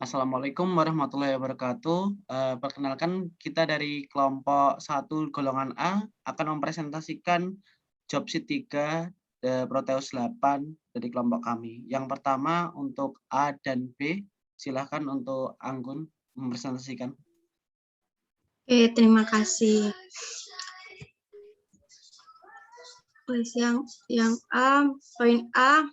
Assalamualaikum warahmatullahi wabarakatuh. Perkenalkan kita dari kelompok 1 golongan A akan mempresentasikan job sheet 3 Proteus 8 dari kelompok kami. Yang pertama untuk A dan B, silahkan untuk Anggun mempresentasikan. Oke, terima kasih. Yang A, poin A,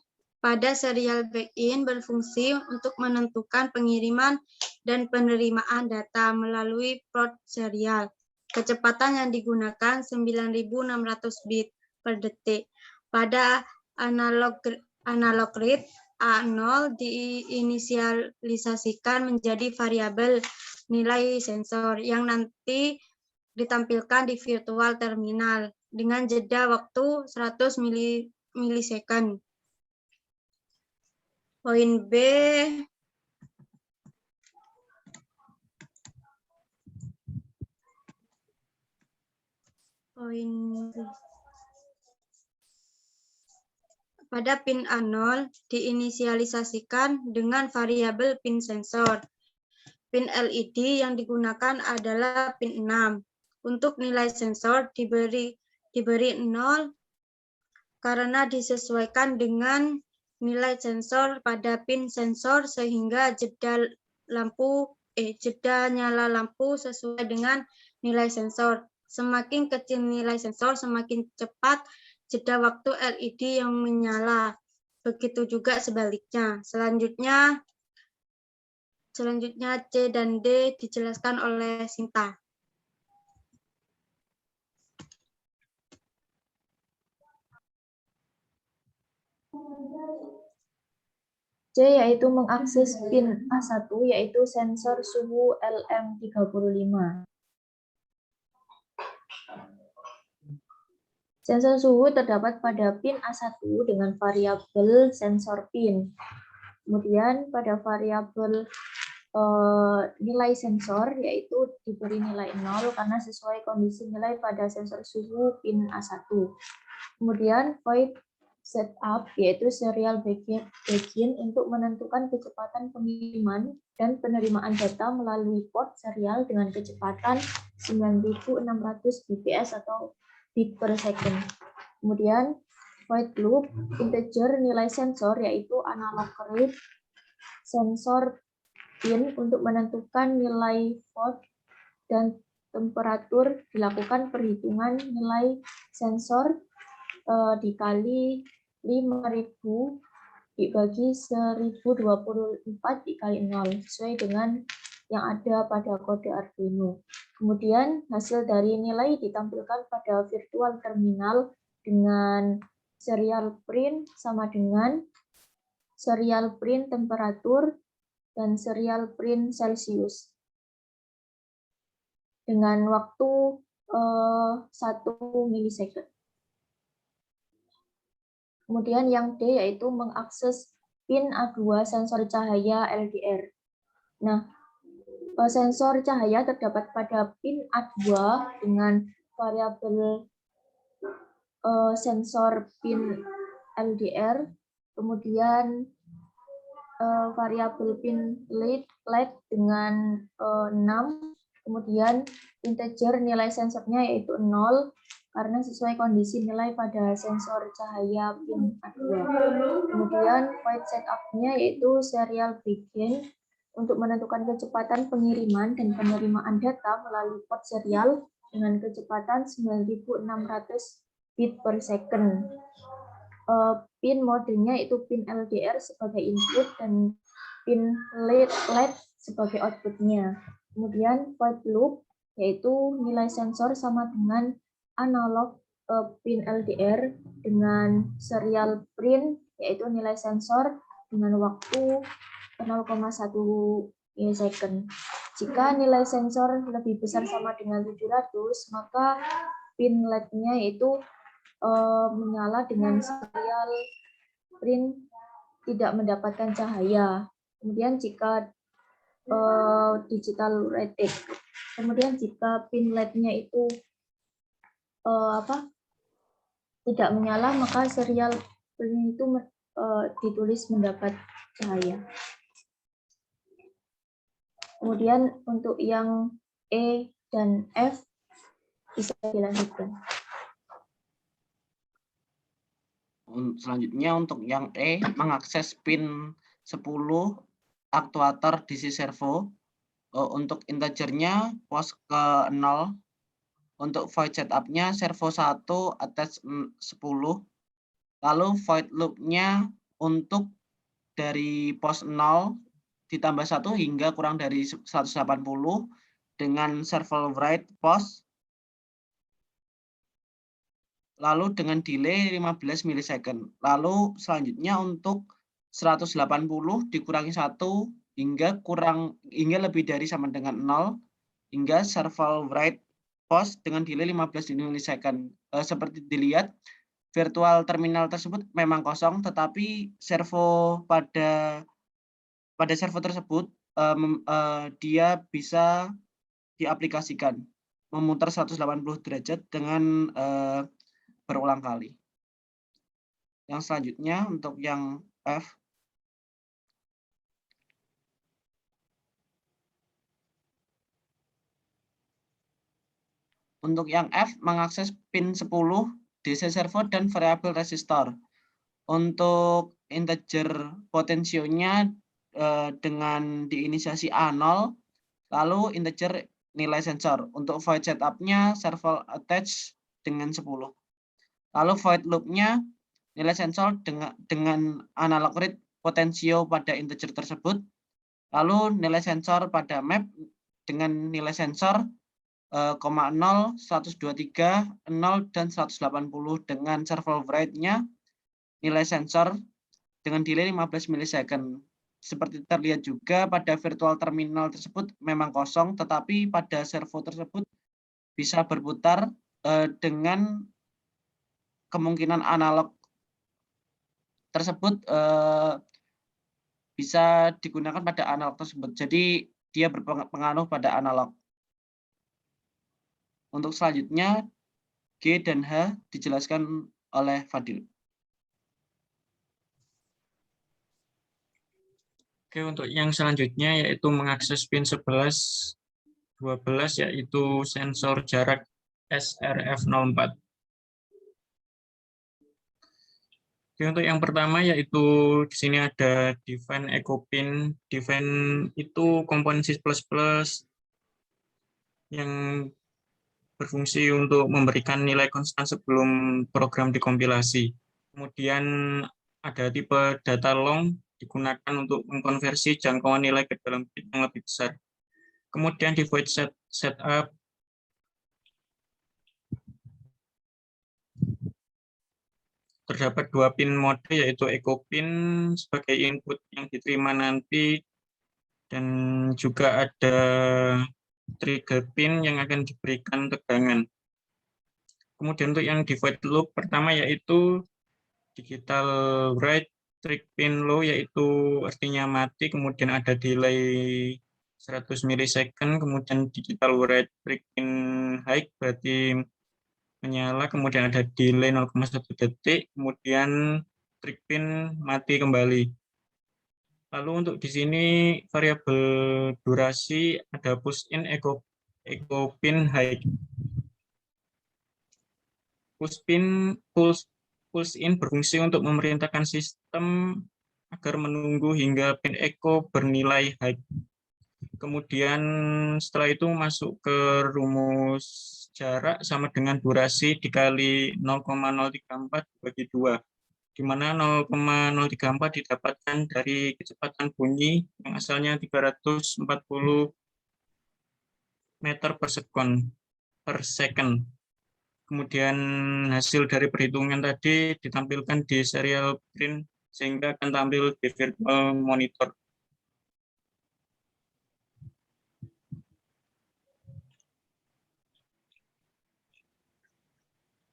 pada serial back-in berfungsi untuk menentukan pengiriman dan penerimaan data melalui port serial. Kecepatan yang digunakan 9.600 bit per detik. Pada analog rate A0 diinisialisasikan menjadi variabel nilai sensor yang nanti ditampilkan di virtual terminal dengan jeda waktu 100 milisecond. Poin B, pada pin A0 diinisialisasikan dengan variabel pin sensor. Pin LED yang digunakan adalah pin 6. Untuk nilai sensor diberi 0 karena disesuaikan dengan nilai sensor pada pin sensor sehingga jeda nyala lampu sesuai dengan nilai sensor. Semakin kecil nilai sensor, semakin cepat jeda waktu LED yang menyala. Begitu juga sebaliknya. Selanjutnya C dan D dijelaskan oleh Sinta. C yaitu mengakses pin A1 yaitu sensor suhu LM35. Sensor suhu terdapat pada pin A1 dengan variabel sensor pin. Kemudian pada variabel nilai sensor yaitu diberi nilai 0 karena sesuai kondisi nilai pada sensor suhu pin A1. Kemudian void setup yaitu serial back-in untuk menentukan kecepatan pengiriman dan penerimaan data melalui port serial dengan kecepatan 9.600 bps atau bit per second. Kemudian void loop integer nilai sensor yaitu analog rate sensor pin untuk menentukan nilai volt dan temperatur dilakukan perhitungan nilai sensor dikali 5.000 dibagi 1024 dikali 0 sesuai dengan yang ada pada kode Arduino. Kemudian hasil dari nilai ditampilkan pada virtual terminal dengan serial print sama dengan serial print temperatur dan serial print Celsius dengan waktu 1 milisecond. Kemudian yang D yaitu mengakses pin A2 sensor cahaya LDR. Nah, sensor cahaya terdapat pada pin A2 dengan variabel sensor pin LDR, kemudian variabel pin LED dengan 6, kemudian integer nilai sensornya yaitu 0 karena sesuai kondisi nilai pada sensor cahaya pin A2. Kemudian void setup-nya yaitu serial begin untuk menentukan kecepatan pengiriman dan penerimaan data melalui port serial dengan kecepatan 9.600 bit per second. Pin modenya itu pin LDR sebagai input dan pin LED sebagai outputnya. Kemudian void loop yaitu nilai sensor sama dengan analog pin LDR dengan serial print yaitu nilai sensor dengan waktu 0,1 milisecond. Jika nilai sensor lebih besar sama dengan 700, maka pin LED-nya itu menyala dengan serial print tidak mendapatkan cahaya. Kemudian jika digital rated, kemudian jika pin LED-nya itu tidak menyala, maka serial print itu ditulis mendapat cahaya. Kemudian untuk yang E dan F bisa dilanjutkan. Selanjutnya untuk yang E, mengakses pin 10 aktuator DC servo. Untuk integernya pos ke 0. Untuk void setup-nya servo 1 attach 10. Lalu void loop-nya untuk dari pos 0 ditambah 1 hingga kurang dari 180 dengan servo write pos. Lalu dengan delay 15 milisecond. Lalu selanjutnya untuk 180 dikurangi 1 hingga lebih dari sama dengan 0 hingga servo write pos dengan delay 15 milisecond. Seperti dilihat, virtual terminal tersebut memang kosong, tetapi servo pada servo tersebut dia bisa diaplikasikan memutar 180 derajat dengan berulang kali. Yang selanjutnya untuk yang F. Untuk yang F, mengakses pin 10 DC servo dan variabel resistor. Untuk integer potensionya dengan diinisiasi A0, lalu integer nilai sensor. Untuk void setup-nya servo attach dengan 10. Lalu void loop-nya nilai sensor dengan analog read potensio pada integer tersebut. Lalu nilai sensor pada map dengan nilai sensor 0, 123, 0, dan 180 dengan servo write-nya nilai sensor dengan delay 15 milisecond. Seperti terlihat juga pada virtual terminal tersebut memang kosong, tetapi pada servo tersebut bisa berputar dengan kemungkinan analog tersebut bisa digunakan pada analog tersebut. Jadi dia berpengaruh pada analog. Untuk selanjutnya G dan H dijelaskan oleh Fadil. Oke, untuk yang selanjutnya yaitu mengakses pin 11, 12 yaitu sensor jarak SRF04. Oke, untuk yang pertama yaitu di sini ada define echo pin. Define itu komponen C++ yang berfungsi untuk memberikan nilai konstan sebelum program dikompilasi. Kemudian ada tipe data long digunakan untuk mengkonversi jangkauan nilai ke dalam bit yang lebih besar. Kemudian di void setup terdapat 2 pin mode yaitu echo pin sebagai input yang diterima nanti dan juga ada trigger pin yang akan diberikan tegangan. Kemudian untuk yang di void loop pertama yaitu digital write trig pin low yaitu artinya mati, kemudian ada delay 100 milisecond, kemudian digital write trig pin high berarti menyala, kemudian ada delay 0,1 detik, kemudian trig pin mati kembali. Lalu untuk di sini variabel durasi ada push in echo pin high. Push in berfungsi untuk memerintahkan sistem agar menunggu hingga pin echo bernilai high. Kemudian setelah itu masuk ke rumus jarak sama dengan durasi dikali 0,034 bagi 2, di mana 0,034 didapatkan dari kecepatan bunyi yang asalnya 340 meter per second. Kemudian hasil dari perhitungan tadi ditampilkan di serial print sehingga akan tampil di virtual monitor.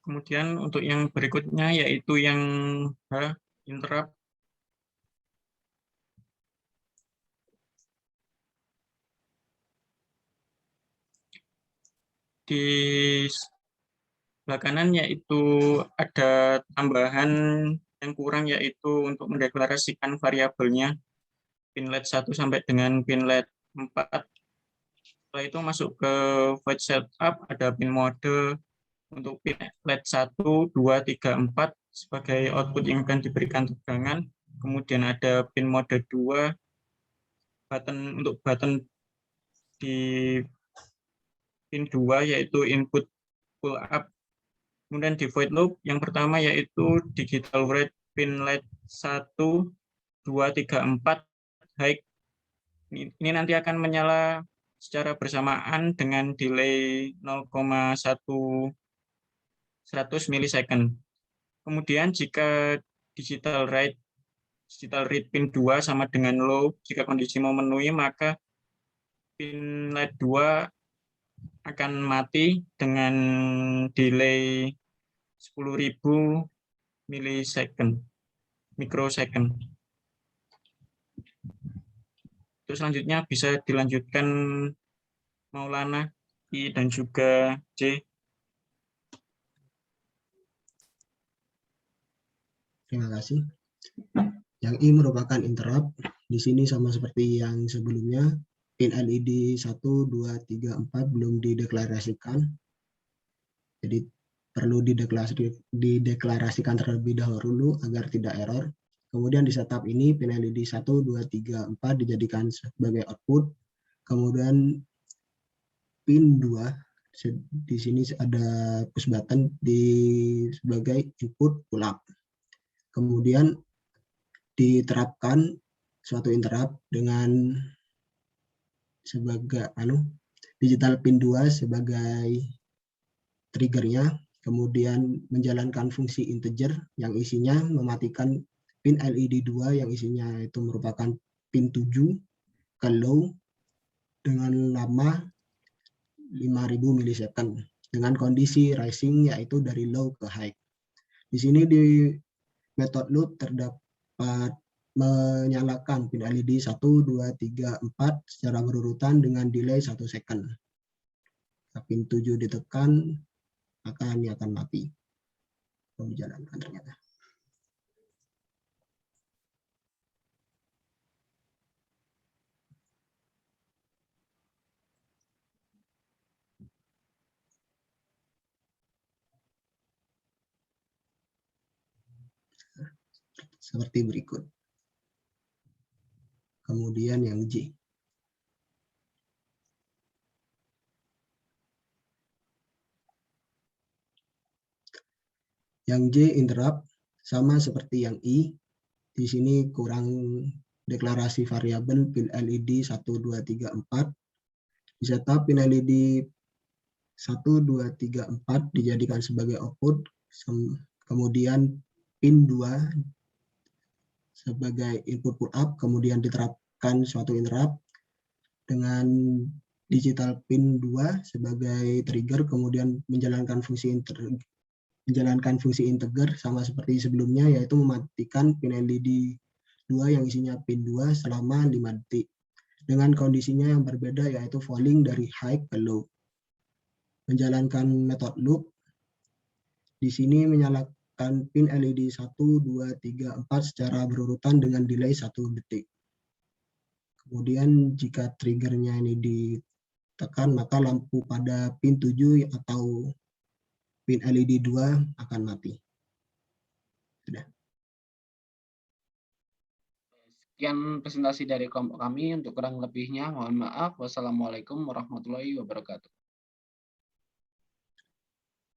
Kemudian untuk yang berikutnya yaitu yang H, interrupt. Di sebelah kanan yaitu ada tambahan yang kurang yaitu untuk mendeklarasikan variabelnya pinlet 1 sampai dengan pinlet 4. Setelah itu masuk ke void setup, ada pin mode untuk pin LED 1, 2, 3, 4 sebagai output yang akan diberikan tegangan. Kemudian ada pin mode 2, untuk button di pin 2 yaitu input pull up. Kemudian di void loop yang pertama yaitu digital write pin LED 1, 2, 3, 4 high. Ini nanti akan menyala secara bersamaan dengan delay 0,1 100 milisecond. Kemudian jika digital read pin 2 sama dengan low, jika kondisi memenuhi maka pin LED 2 akan mati dengan delay 10.000 mikrosecond. Terus selanjutnya bisa dilanjutkan Maulana, I, dan juga J. Terima kasih. Yang I merupakan interrupt. Di sini sama seperti yang sebelumnya, pin LED 1, 2, 3, 4 belum dideklarasikan. Jadi perlu dideklarasikan terlebih dahulu agar tidak error. Kemudian di setup ini pin LED 1, 2, 3, 4 dijadikan sebagai output. Kemudian pin 2 di sini ada push button sebagai input pull up. Kemudian diterapkan suatu interrupt dengan sebagai digital pin 2 sebagai triggernya, kemudian menjalankan fungsi integer yang isinya mematikan pin LED 2 yang isinya itu merupakan pin 7 ke low dengan lama 5.000 milisecond dengan kondisi rising yaitu dari low ke high. Di sini di method loop terdapat menyalakan pin LED 1, 2, 3, 4 secara berurutan dengan delay 1 second. Pin 7 ditekan, maka ini akan mati. Dijalankan ternyata. Seperti berikut. Kemudian yang J. Yang J interrupt sama seperti yang I. Di sini kurang deklarasi variabel pin LED 1, 2, 3, 4. Di setup pin LED 1, 2, 3, 4 dijadikan sebagai output. Kemudian pin 2 sebagai input pull up, kemudian diterapkan suatu interrupt dengan digital pin 2 sebagai trigger, kemudian menjalankan fungsi integer sama seperti sebelumnya, yaitu mematikan pin LED 2 yang isinya pin 2 selama 5 detik. Dengan kondisinya yang berbeda yaitu falling dari high ke low. Menjalankan method loop, di sini menyalakan pin LED 1, 2, 3, 4 secara berurutan dengan delay 1 detik. Kemudian jika triggernya ini ditekan, maka lampu pada pin 7 atau pin LED 2 akan mati. Sudah. Sekian presentasi dari kelompok kami. Untuk kurang lebihnya mohon maaf. Wassalamualaikum warahmatullahi wabarakatuh.